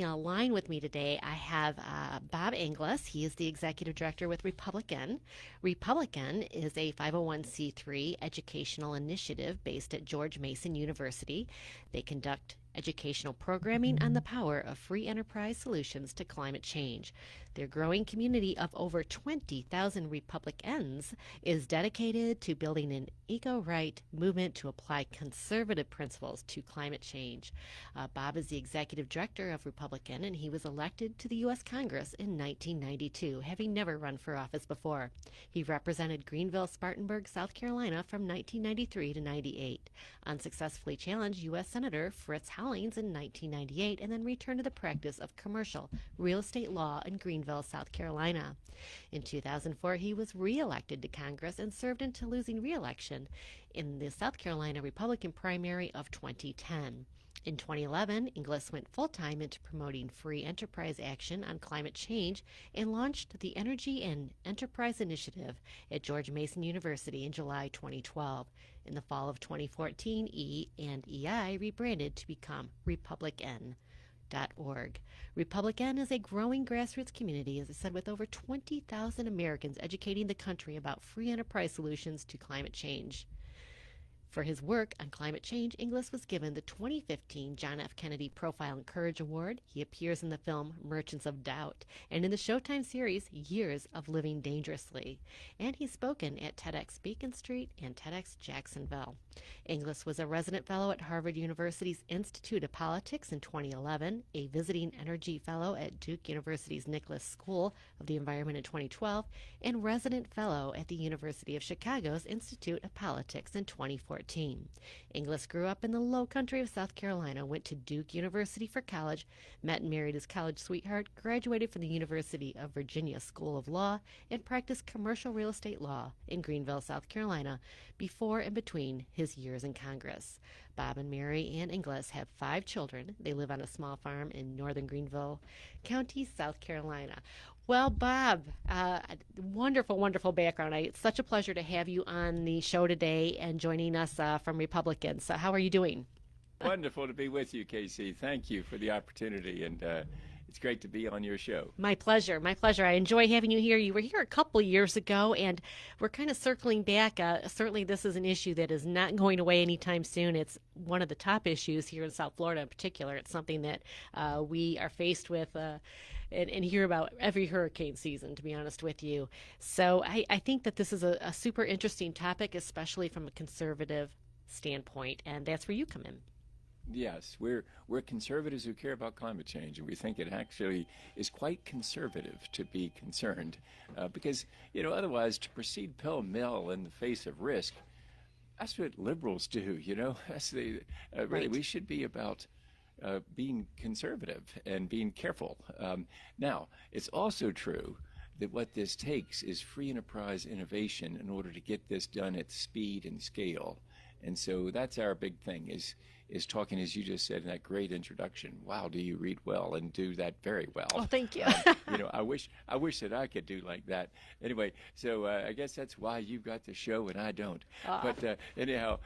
the line with me today, I have Bob Inglis. He is the executive director with RepublicEn. RepublicEn is a 501c3 educational initiative based at George Mason University. They conduct educational programming on the power of free enterprise solutions to climate change. Their growing community of over 20,000 Republicans is dedicated to building an eco-right movement to apply conservative principles to climate change. Bob is the executive director of RepublicEn, and he was elected to the U.S. Congress in 1992, having never run for office before. He represented Greenville-Spartanburg, South Carolina from 1993 to 98, unsuccessfully challenged U.S. Senator Fritz Hollings in 1998, and then returned to the practice of commercial real estate law in Greenville, South Carolina. In 2004, he was re-elected to Congress and served until losing re-election in the South Carolina Republican primary of 2010. In 2011, Inglis went full-time into promoting free enterprise action on climate change and launched the Energy and Enterprise Initiative at George Mason University in July 2012. In the fall of 2014, E and EI rebranded to become RepublicEn.org. RepublicEn is a growing grassroots community, as I said, with over 20,000 Americans educating the country about free enterprise solutions to climate change. For his work on climate change, Inglis was given the 2015 John F. Kennedy Profile and Courage Award. He appears in the film Merchants of Doubt and in the Showtime series Years of Living Dangerously. And he's spoken at TEDx Beacon Street and TEDx Jacksonville. Inglis was a resident fellow at Harvard University's Institute of Politics in 2011, a visiting energy fellow at Duke University's Nicholas School of the Environment in 2012, and resident fellow at the University of Chicago's Institute of Politics in 2014. Inglis grew up in the low country of South Carolina, went to Duke University for college, met and married his college sweetheart, graduated from the University of Virginia School of Law, and practiced commercial real estate law in Greenville, South Carolina, before and between his years in Congress. Bob and Mary Ann Inglis have 5 children. They live on a small farm in northern Greenville County, South Carolina. Well, Bob, wonderful, wonderful background. It's such a pleasure to have you on the show today and joining us from RepublicEn. So how are you doing? Wonderful to be with you, Casey. Thank you for the opportunity, and it's great to be on your show. My pleasure, my pleasure. I enjoy having you here. You were here a couple years ago, and we're kind of circling back. Certainly this is an issue that is not going away anytime soon. It's one of the top issues here in South Florida in particular. It's something that we are faced with and hear about every hurricane season, to be honest with you. So I think that this is a super interesting topic, especially from a conservative standpoint, and that's where you come in. Yes, we're conservatives who care about climate change, and we think it actually is quite conservative to be concerned, because otherwise to proceed pell-mell in the face of risk, that's what liberals do. That's really Right. we should be about being conservative and being careful. Now, it's also true that what this takes is free enterprise innovation in order to get this done at speed and scale. And so that's our big thing, is talking, as you just said in that great introduction. Wow, do you read well and do that very well? Oh, thank you. I wish that I could do like that. Anyway, so I guess that's why you've got the show and I don't. But anyhow,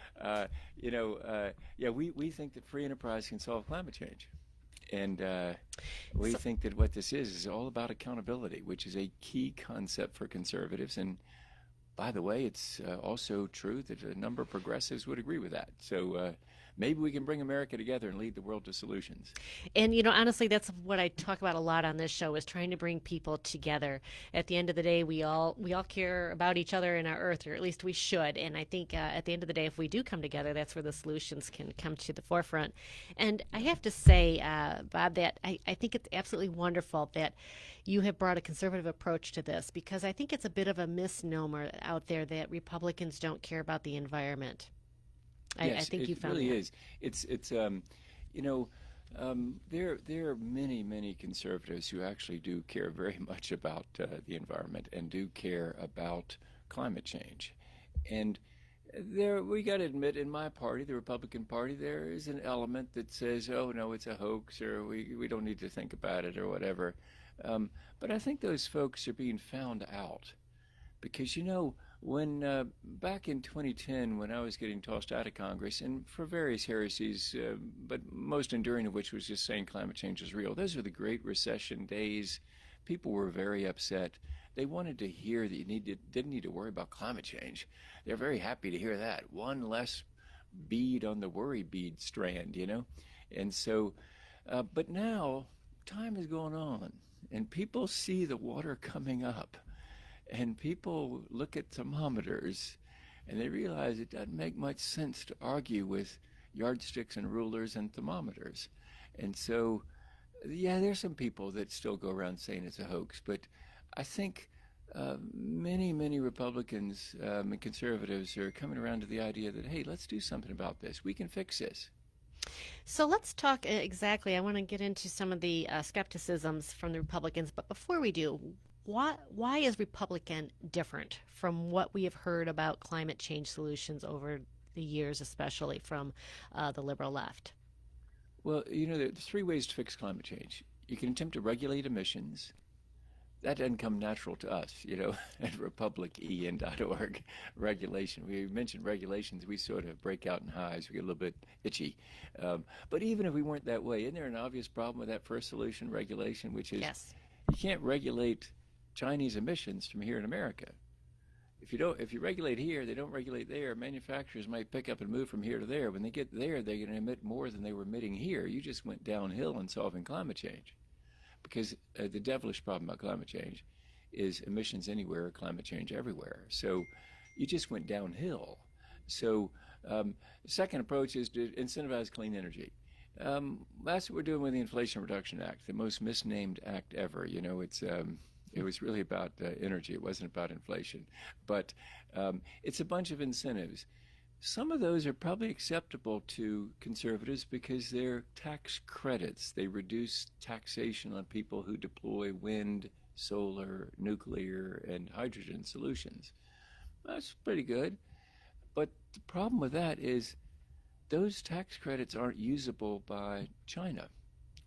we think that free enterprise can solve climate change. And we think that what this is all about accountability, which is a key concept for conservatives. And by the way, it's also true that a number of progressives would agree with that. So maybe we can bring America together and lead the world to solutions. And, honestly, that's what I talk about a lot on this show, is trying to bring people together. At the end of the day, we all care about each other and our earth, or at least we should. And I think at the end of the day, if we do come together, that's where the solutions can come to the forefront. And I have to say, Bob, that I think it's absolutely wonderful that you have brought a conservative approach to this, because I think it's a bit of a misnomer out there that Republicans don't care about the environment. Yes, I think you found really that. is. It's there are many conservatives who actually do care very much about the environment and do care about climate change. And we got to admit, in my party, the Republican Party, there is an element that says, oh no, it's a hoax, or we don't need to think about it, or whatever. But I think those folks are being found out, because When back in 2010, when I was getting tossed out of Congress, and for various heresies, but most enduring of which was just saying climate change is real, those were the Great Recession days. People were very upset. They wanted to hear that didn't need to worry about climate change. They're very happy to hear that. One less bead on the worry bead strand, you know? And so, but now time is going on, and people see the water coming up, and people look at thermometers, and they realize it doesn't make much sense to argue with yardsticks and rulers and thermometers. And so, yeah, there's some people that still go around saying it's a hoax, but I think many Republicans and conservatives are coming around to the idea that, hey, let's do something about this. We can fix this. So let's talk exactly. I want to get into some of the skepticisms from the Republicans, but before we do, why is Republican different from what we have heard about climate change solutions over the years, especially from the liberal left? Well, you know, there's three ways to fix climate change. You can attempt to regulate emissions. That doesn't come natural to us, you know, at RepublicEn.org. Regulation. We mentioned regulations, we sort of break out in hives. We get a little bit itchy. But even if we weren't that way, isn't there an obvious problem with that first solution, regulation, which is Yes. you can't regulate Chinese emissions from here in America. If you regulate here, they don't regulate there. Manufacturers might pick up and move from here to there. When they get there, they're going to emit more than they were emitting here. You just went downhill in solving climate change. Because the devilish problem about climate change is emissions anywhere, climate change everywhere. So you just went downhill. So the second approach is to incentivize clean energy. That's what we're doing with the Inflation Reduction Act, the most misnamed act ever. You know, it was really about energy. It wasn't about inflation. But it's a bunch of incentives. Some of those are probably acceptable to conservatives because they're tax credits. They reduce taxation on people who deploy wind, solar, nuclear, and hydrogen solutions. That's pretty good. But the problem with that is those tax credits aren't usable by China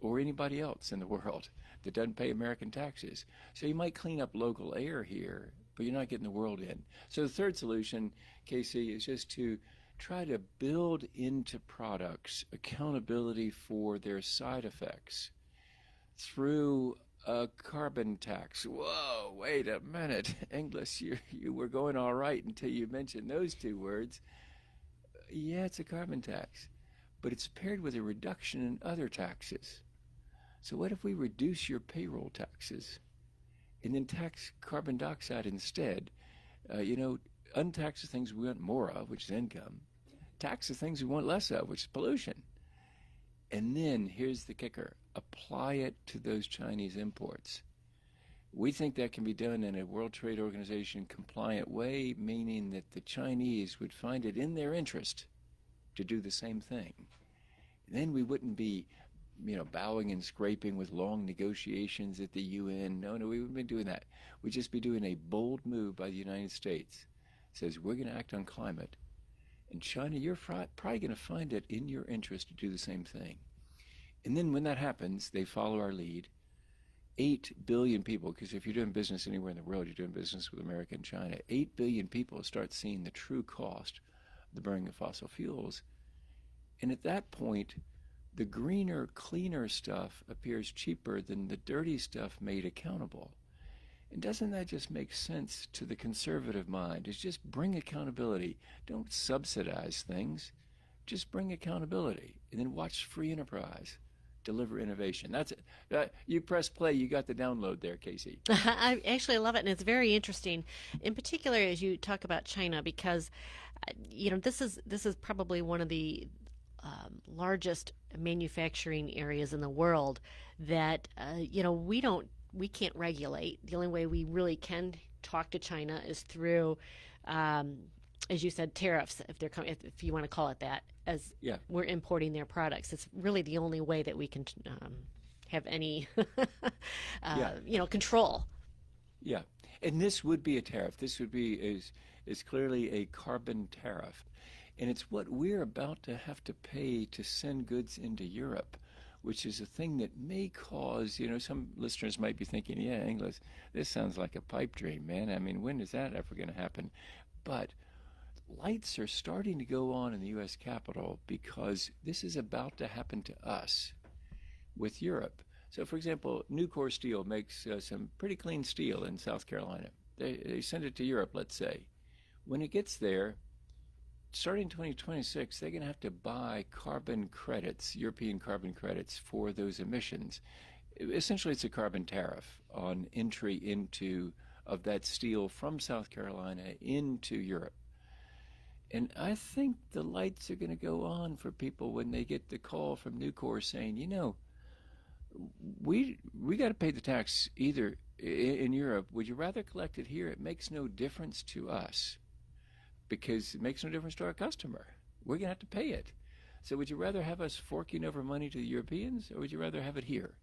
or anybody else in the world that doesn't pay American taxes. So you might clean up local air here, but you're not getting the world in. So the third solution, Casey, is just to try to build into products accountability for their side effects through a carbon tax. Whoa, wait a minute. Inglis, you were going all right until you mentioned those two words. Yeah, it's a carbon tax, but it's paired with a reduction in other taxes. So what if we reduce your payroll taxes and then tax carbon dioxide instead? Untax the things we want more of, which is income. Tax the things we want less of, which is pollution. And then here's the kicker. Apply it to those Chinese imports. We think that can be done in a World Trade Organization compliant way, meaning that the Chinese would find it in their interest to do the same thing. Then we wouldn't be bowing and scraping with long negotiations at the UN. No, we wouldn't be doing that. We'd just be doing a bold move by the United States. It says we're going to act on climate. And China, you're probably going to find it in your interest to do the same thing. And then when that happens, they follow our lead. 8 billion people, because if you're doing business anywhere in the world, you're doing business with America and China. 8 billion people start seeing the true cost of the burning of fossil fuels. And at that point, the greener, cleaner stuff appears cheaper than the dirty stuff made accountable. And doesn't that just make sense to the conservative mind? Is just bring accountability. Don't subsidize things. Just bring accountability. And then watch free enterprise deliver innovation. That's it. You press play, you got the download there, Casey. I actually love it, and it's very interesting, in particular as you talk about China, because this is probably one of the largest manufacturing areas in the world that we can't regulate. The only way we really can talk to China is through, as you said, tariffs, if they're coming, if you want to call it that, as we're importing their products. It's really the only way that we can have any, control. Yeah, and this would be a tariff. This would be is clearly a carbon tariff. And it's what we're about to have to pay to send goods into Europe, which is a thing that may cause, some listeners might be thinking, yeah, Inglis, this sounds like a pipe dream, man. I mean, when is that ever going to happen? But lights are starting to go on in the U.S. Capitol because this is about to happen to us with Europe. So, for example, Nucor Steel makes some pretty clean steel in South Carolina. They send it to Europe, let's say. When it gets there, starting 2026, they're going to have to buy carbon credits, European carbon credits for those emissions. Essentially, it's a carbon tariff on entry into of that steel from South Carolina into Europe. And I think the lights are going to go on for people when they get the call from Nucor saying, we got to pay the tax either in Europe. Would you rather collect it here? It makes no difference to us because it makes no difference to our customer. We're going to have to pay it. So would you rather have us forking over money to the Europeans, or would you rather have it here?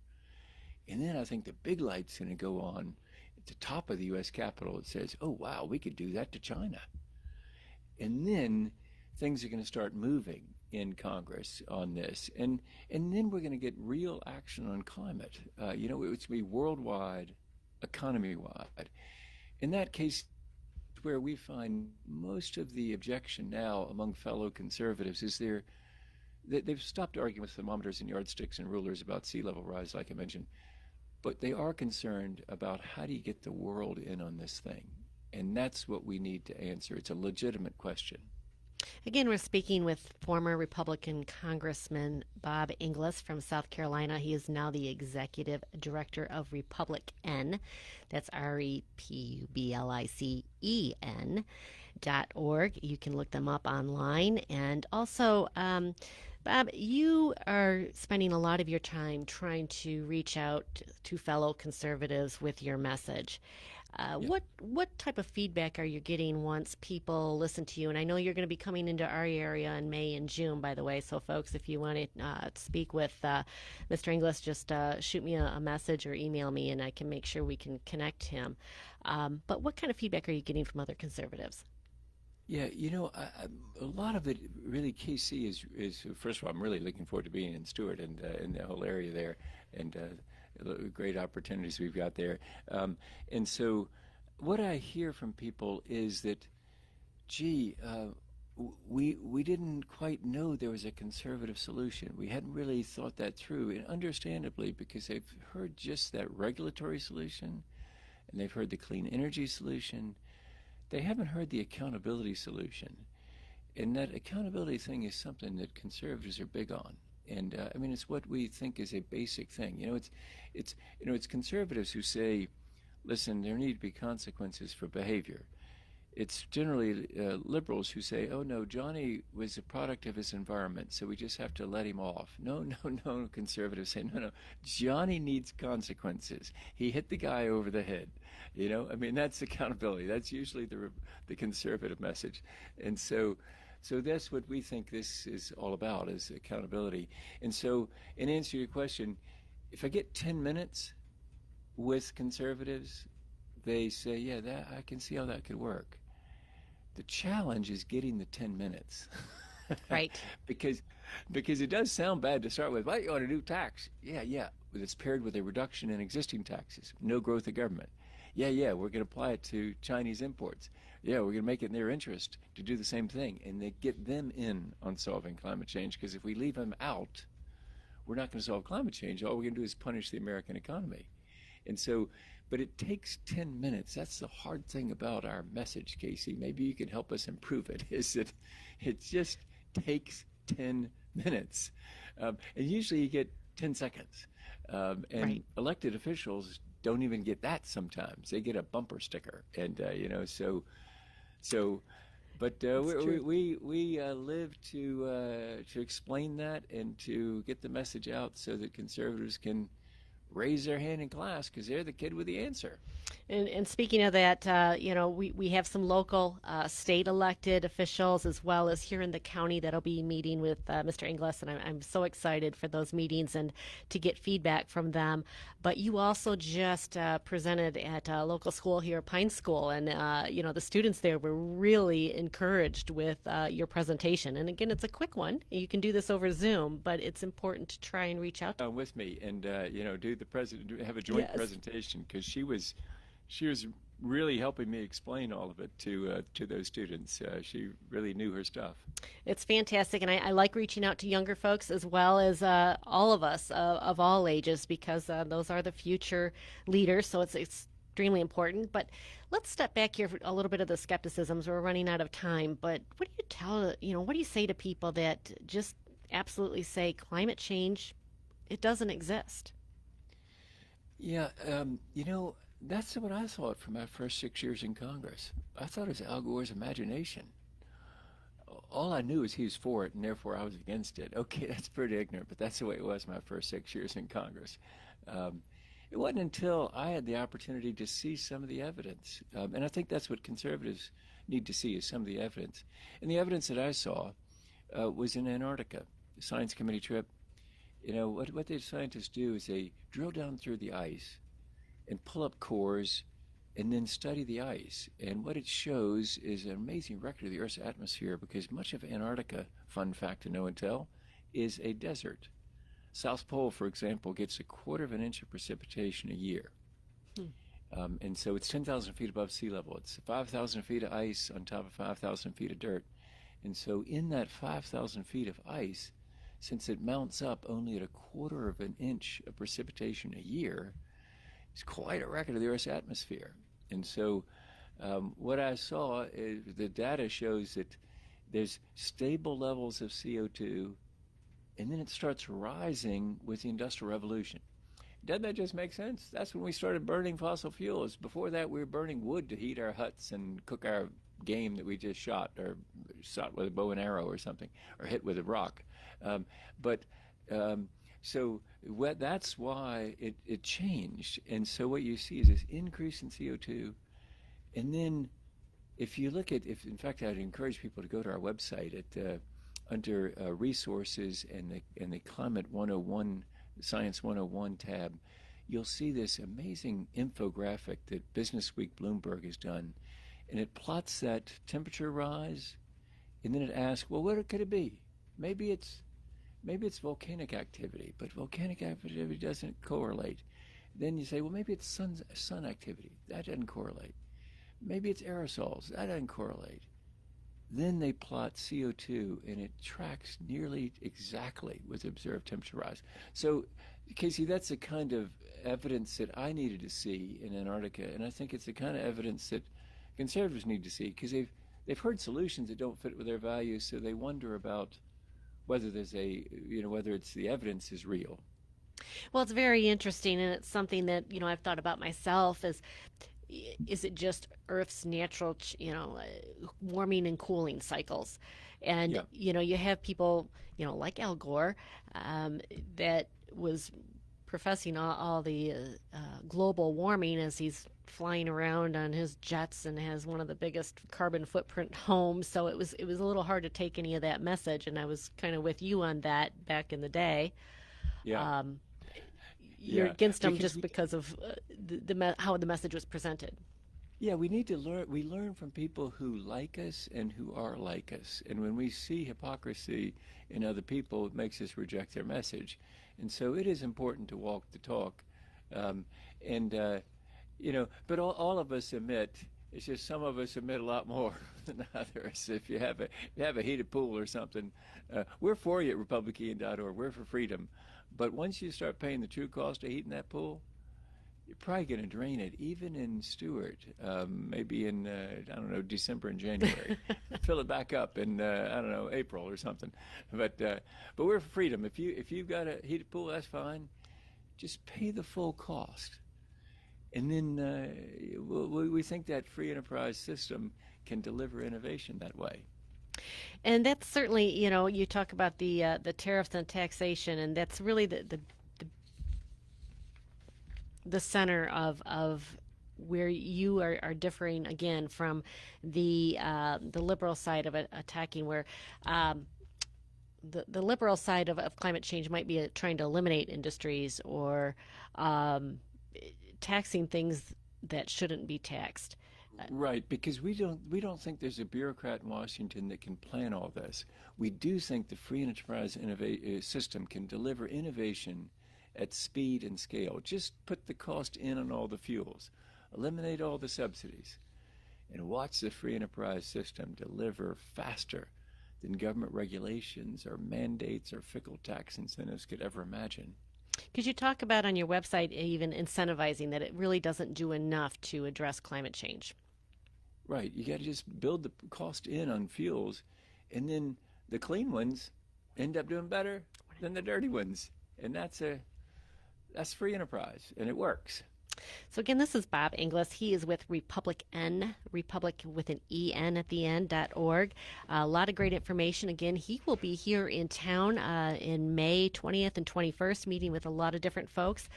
And then I think the big light's going to go on at the top of the U.S. Capitol. It says, oh, wow, we could do that to China. And then things are going to start moving in Congress on this. And then we're going to get real action on climate. It's going to be worldwide, economy-wide. In that case, where we find most of the objection now among fellow conservatives is they've stopped arguing with thermometers and yardsticks and rulers about sea level rise, like I mentioned. But they are concerned about how do you get the world in on this thing? And that's what we need to answer. It's a legitimate question. Again, we're speaking with former Republican Congressman Bob Inglis from South Carolina. He is now the executive director of RepublicEn. That's RepublicEn.org. You can look them up online. And also, Bob, you are spending a lot of your time trying to reach out to fellow conservatives with your message. Yeah. What type of feedback are you getting once people listen to you? And I know you're going to be coming into our area in May and June, by the way. So, folks, if you want to speak with Mr. Inglis, just shoot me a message or email me, and I can make sure we can connect him. But what kind of feedback are you getting from other conservatives? Yeah, a lot of it really, KC is first of all, I'm really looking forward to being in Stewart and in the whole area there, and great opportunities we've got there. And so, what I hear from people is that, gee, we didn't quite know there was a conservative solution. We hadn't really thought that through, and understandably, because they've heard just that regulatory solution, and they've heard the clean energy solution. They haven't heard the accountability solution. And that accountability thing is something that conservatives are big on. And it's what we think is a basic thing. It's conservatives who say, listen, there need to be consequences for behavior. It's generally liberals who say, oh no, Johnny was a product of his environment, so we just have to let him off. No, conservatives say, no, Johnny needs consequences. He hit the guy over the head. That's accountability. That's usually the conservative message. And so that's what we think this is all about, is accountability. And so, in answer to your question, if I get 10 minutes with conservatives, they say, yeah, that I can see how that could work. The challenge is getting the 10 minutes. Right. because it does sound bad to start with. Well, you want a new tax? Yeah. But it's paired with a reduction in existing taxes, no growth of government. Yeah, we're going to apply it to Chinese imports. Yeah, we're going to make it in their interest to do the same thing, and they get them in on solving climate change, because if we leave them out, we're not going to solve climate change. All we're going to do is punish the American economy. And so, but it takes 10 minutes. That's the hard thing about our message, Casey. Maybe you can help us improve it, is that it just takes 10 minutes. And usually you get 10 seconds. And Right. elected officials don't even get that sometimes. They get a bumper sticker. And, but It's true. we live to explain that and to get the message out so that conservatives can raise their hand in class, because they're the kid with the answer. And speaking of that, we have some local state elected officials as well as here in the county that'll be meeting with Mr. Inglis, and I'm so excited for those meetings and to get feedback from them. But you also just presented at a local school here, Pine School, and the students there were really encouraged with your presentation. And again, it's a quick one. You can do this over Zoom, but it's important to try and reach out. With me and have a joint Yes. presentation, because she was really helping me explain all of it to those students. She really knew her stuff. It's fantastic, and I like reaching out to younger folks as well as all of us of all ages because those are the future leaders. So it's extremely important. But let's step back here for a little bit of the skepticisms. We're running out of time, but what do you tell what do you say to people that just absolutely say climate change it doesn't exist? Yeah, that's what I thought for my first 6 years in Congress. I thought it was Al Gore's imagination. All I knew is he was for it, and therefore I was against it. Okay, that's pretty ignorant, but that's the way it was my first 6 years in Congress. Um, it wasn't until I had the opportunity to see some of the evidence, and I think that's what conservatives need to see is some of the evidence. And the evidence that I saw was in Antarctica, the science committee trip. What the scientists do is they drill down through the ice and pull up cores and then study the ice. And what it shows is an amazing record of the Earth's atmosphere because much of Antarctica, fun fact to know and tell, is a desert. South Pole, for example, gets a quarter of an inch of precipitation a year. And so it's 10,000 feet above sea level. It's 5,000 feet of ice on top of 5,000 feet of dirt. And so in that 5,000 feet of ice, since it mounts up only at a quarter of an inch of precipitation a year, it's quite a record of the Earth's atmosphere. And so what I saw is the data shows that there's stable levels of CO2, and then it starts rising with the Industrial Revolution. Doesn't that just make sense? That's when we started burning fossil fuels. Before that, we were burning wood to heat our huts and cook our game that we just shot or shot with a bow and arrow or something, or hit with a rock. So that's why it changed. And so what you see is this increase in CO2. And then if you look in fact, I'd encourage people to go to our website at under resources and the Climate 101, Science 101 tab, you'll see this amazing infographic that Business Week Bloomberg has done. And it plots that temperature rise, and then it asks, well, what could it be? Maybe it's volcanic activity, but volcanic activity doesn't correlate. Then you say, well, maybe it's sun activity. That doesn't correlate. Maybe it's aerosols. That doesn't correlate. Then they plot CO2, and it tracks nearly exactly with observed temperature rise. So, Casey, that's the kind of evidence that I needed to see in Antarctica, and I think it's the kind of evidence that conservatives need to see because they've heard solutions that don't fit with their values, so they wonder about whether whether it's the evidence is real. Well, it's very interesting, and it's something that I've thought about myself. Is it just Earth's natural, warming and cooling cycles? And Yeah. you have people, like Al Gore, that was professing all the global warming as he's flying around on his jets and has one of the biggest carbon footprint homes. So it was a little hard to take any of that message, and I was kind of with you on that back in the day. Yeah. Um, you're Yeah. against them Because just because of how the message was presented. yeah, we need to learn. We learn from people who like us and who are like us. And when we see hypocrisy in other people, it makes us reject their message. And so it is important to walk the talk. Um, and, but all of us admit, it's just some of us admit a lot more than others. If you have a heated pool or something, we're for you at RepublicEn.org. We're for freedom. But once you start paying the true cost of heating that pool, you're probably going to drain it, even in Stewart, maybe in, I don't know, December and January. Fill it back up in, I don't know, April or something. But we're for freedom. If you've got a heated pool, that's fine. Just pay the full cost. And then we think that free enterprise system can deliver innovation that way. And that's certainly, you talk about the tariffs and taxation, and that's really the center of where you are differing again from the liberal side of it, attacking where the liberal side of climate change might be trying to eliminate industries or taxing things that shouldn't be taxed. Right, because we don't think there's a bureaucrat in Washington that can plan all this. We do think the free enterprise system can deliver innovation at speed and scale. Just put the cost in on all the fuels. eliminate all the subsidies, and watch the free enterprise system deliver faster than government regulations or mandates or fickle tax incentives could ever imagine. Because you talk about on your website even incentivizing that it really doesn't do enough to address climate change. Right, you got to just build the cost in on fuels, and then the clean ones end up doing better than the dirty ones, and that's free enterprise, and it works. So again, this is Bob Inglis. He is with RepublicEn, Republic with an EN at the end, .org. A lot of great information. Again, he will be here in town in May 20th and 21st, meeting with a lot of different folks.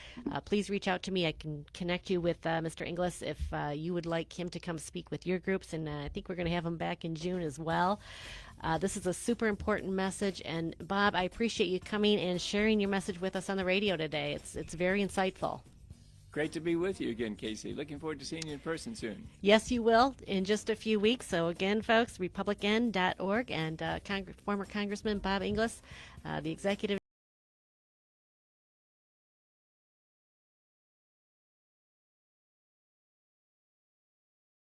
Please reach out to me. I can connect you with Mr. Inglis if you would like him to come speak with your groups, and I think we're going to have him back in June as well. This is a super important message, and Bob, I appreciate you coming and sharing your message with us on the radio today. It's very insightful. Great to be with you again, Casey. Looking forward to seeing you in person soon. Yes, you will in just a few weeks. So again, folks, RepublicEn.org and former Congressman Bob Inglis, the executive